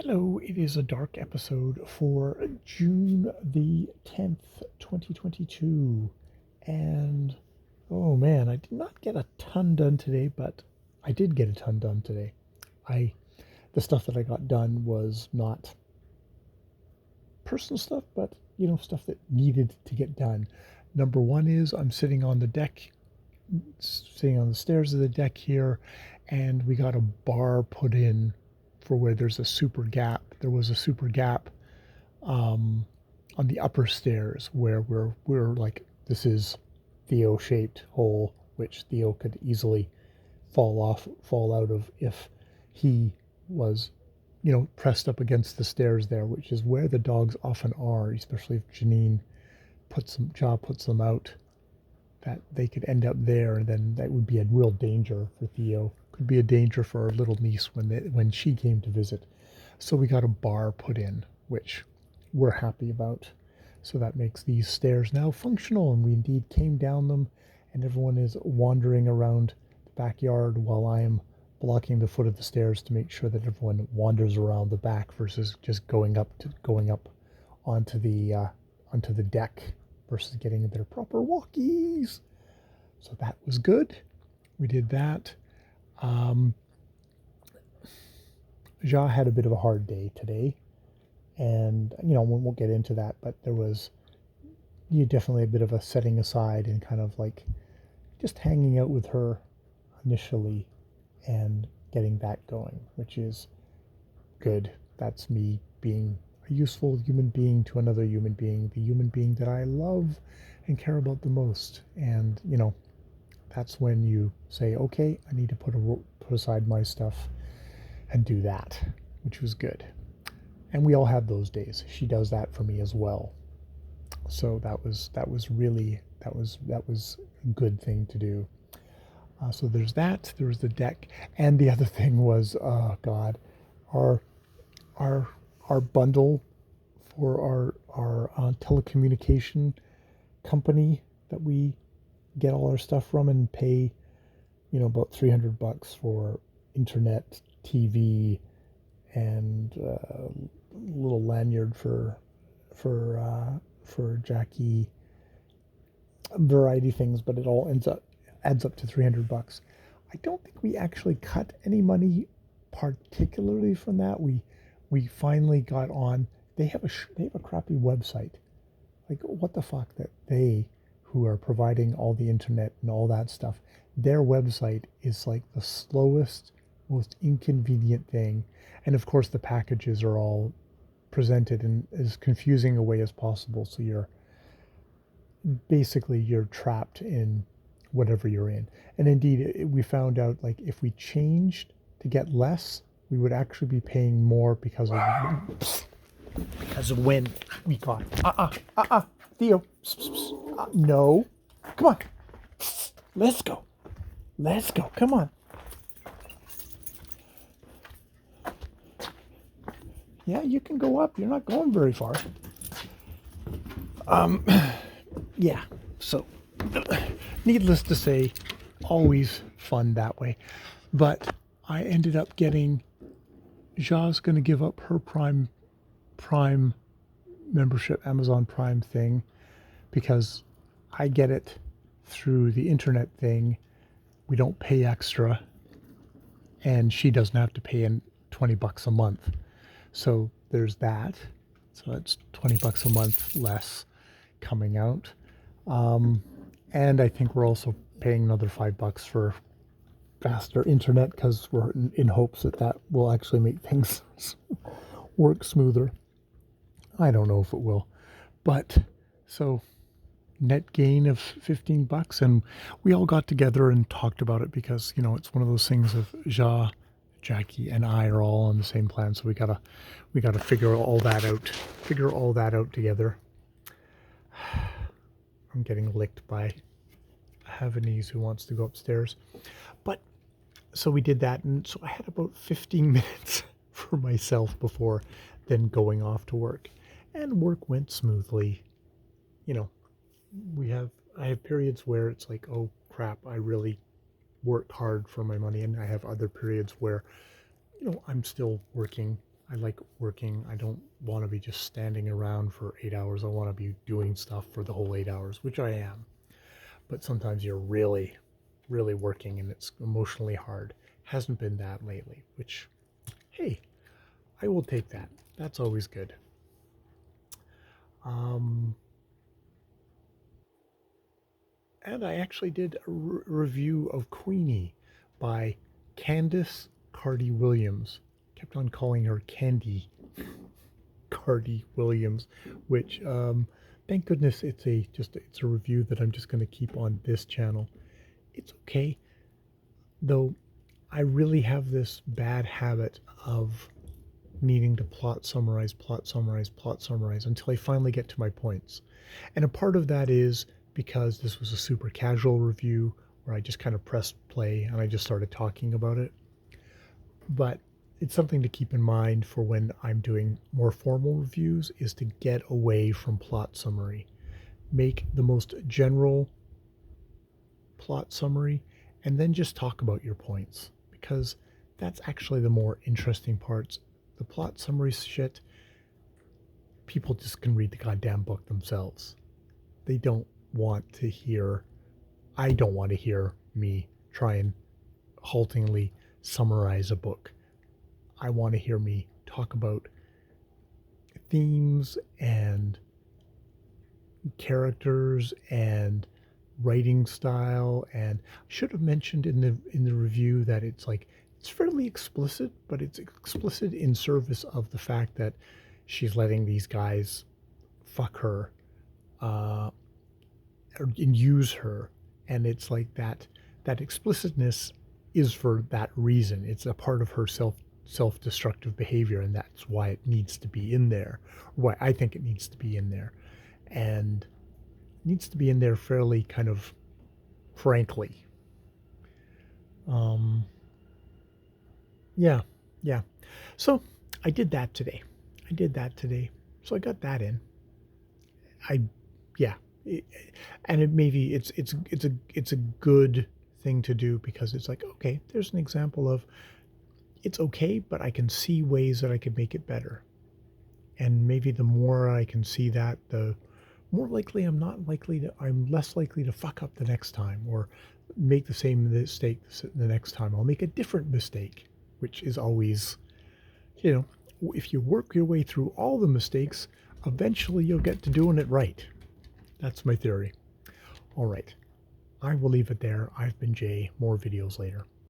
Hello, it is a dark episode for June the 10th, 2022. And oh man, I did not get a ton done today, but I did get a ton done today. I the stuff that I got done was not personal stuff, but stuff that needed to get done. Number one is I'm sitting on the deck, sitting on the stairs of the deck here, and we got a bar put in for where there's a super gap. There was a super gap um, on the upper stairs where we're like, this is Theo-shaped hole, which Theo could easily fall out of if he was, pressed up against the stairs there, which is where the dogs often are, especially if Janine puts them out, that they could end up there, and then that would be a real danger for Theo. Could be a danger for our little niece when she came to visit. So we got a bar put in, which we're happy about. So that makes these stairs now functional, and we indeed came down them, and everyone is wandering around the backyard while I am blocking the foot of the stairs to make sure that everyone wanders around the back versus just going up onto the deck versus getting their proper walkies. So that was good. We did that. Ja had a bit of a hard day today, and we won't get into that, but there was definitely a bit of a setting aside and kind of like just hanging out with her initially and getting that going, which is good. That's me being a useful human being to another human being, the human being that I love and care about the most. And that's when you say, okay, I need to put aside my stuff and do that, which was good. And we all have those days. She does that for me as well. So that was a good thing to do. So there's that. There was the deck, and the other thing was, God, our our our bundle for our telecommunication company that we get all our stuff from and pay, about $300 for internet, TV, and a little lanyard for Jackie, a variety of things, but it all adds up to $300. I don't think we actually cut any money particularly from that. We finally got on. They have a crappy website. Like, what the fuck, that they who are providing all the internet and all that stuff, their website is like the slowest, most inconvenient thing. And of course the packages are all presented in as confusing a way as possible, so you're trapped in whatever you're in. And indeed, we found out, like, if we changed to get less, we would actually be paying more because of when we got Theo, no, come on, let's go, come on. Yeah, you can go up. You're not going very far. Yeah, so needless to say, always fun that way. But I ended up getting, Ja's going to give up her Prime membership, Amazon Prime thing, because I get it through the internet thing. We don't pay extra, and she doesn't have to pay in $20 a month. So there's that. So it's $20 a month less coming out. And I think we're also paying another $5 for faster internet, because we're in hopes that will actually make things work smoother. I don't know if it will, but so net gain of $15, and we all got together and talked about it because it's one of those things of Jackie and I are all on the same plan, so we gotta figure all that out together. I'm getting licked by a Havanese who wants to go upstairs, but so we did that, and so I had about 15 minutes for myself before then going off to work, and work went smoothly. I have periods where it's like, oh crap, I really worked hard for my money, and I have other periods where I'm still working I like working. I don't want to be just standing around for 8 hours. I want to be doing stuff for the whole 8 hours, which I am. But sometimes you're really, really working and it's emotionally hard. Hasn't been that lately, which, hey, I will take that. That's always good. Um, and I actually did a review of Queenie by Candice Cardi Williams. Kept on calling her Candy Cardi Williams, which thank goodness it's a review that I'm just going to keep on this channel. It's okay, though. I really have this bad habit of needing to plot summarize, plot summarize, plot summarize until I finally get to my points. And a part of that is because this was a super casual review where I just kind of pressed play and I just started talking about it. But it's something to keep in mind for when I'm doing more formal reviews, is to get away from plot summary. Make the most general plot summary and then just talk about your points, because that's actually the more interesting parts. The plot summary shit, people just can read the goddamn book themselves. They don't want to hear, I don't want to hear me try and haltingly summarize a book. I want to hear me talk about themes and characters and writing style. And I should have mentioned in the review that it's fairly explicit, but it's explicit in service of the fact that she's letting these guys fuck her and use her, and it's like that explicitness is for that reason. It's a part of her self-destructive behavior, and that's why it needs to be in there. Why I think it needs to be in there, and needs to be in there fairly kind of frankly. Um, yeah, yeah. So I did that today. I did that today. So I got that in. I, yeah, it, and it maybe it's a good thing to do, because it's like, okay, there's an example of it's okay, but I can see ways that I could make it better. And maybe the more I can see that, the more likely I'm less likely to fuck up the next time or make the same mistake the next time. I'll make a different mistake, which is always, you know, if you work your way through all the mistakes, eventually you'll get to doing it right. That's my theory. All right. I will leave it there. I've been Jay. More videos later.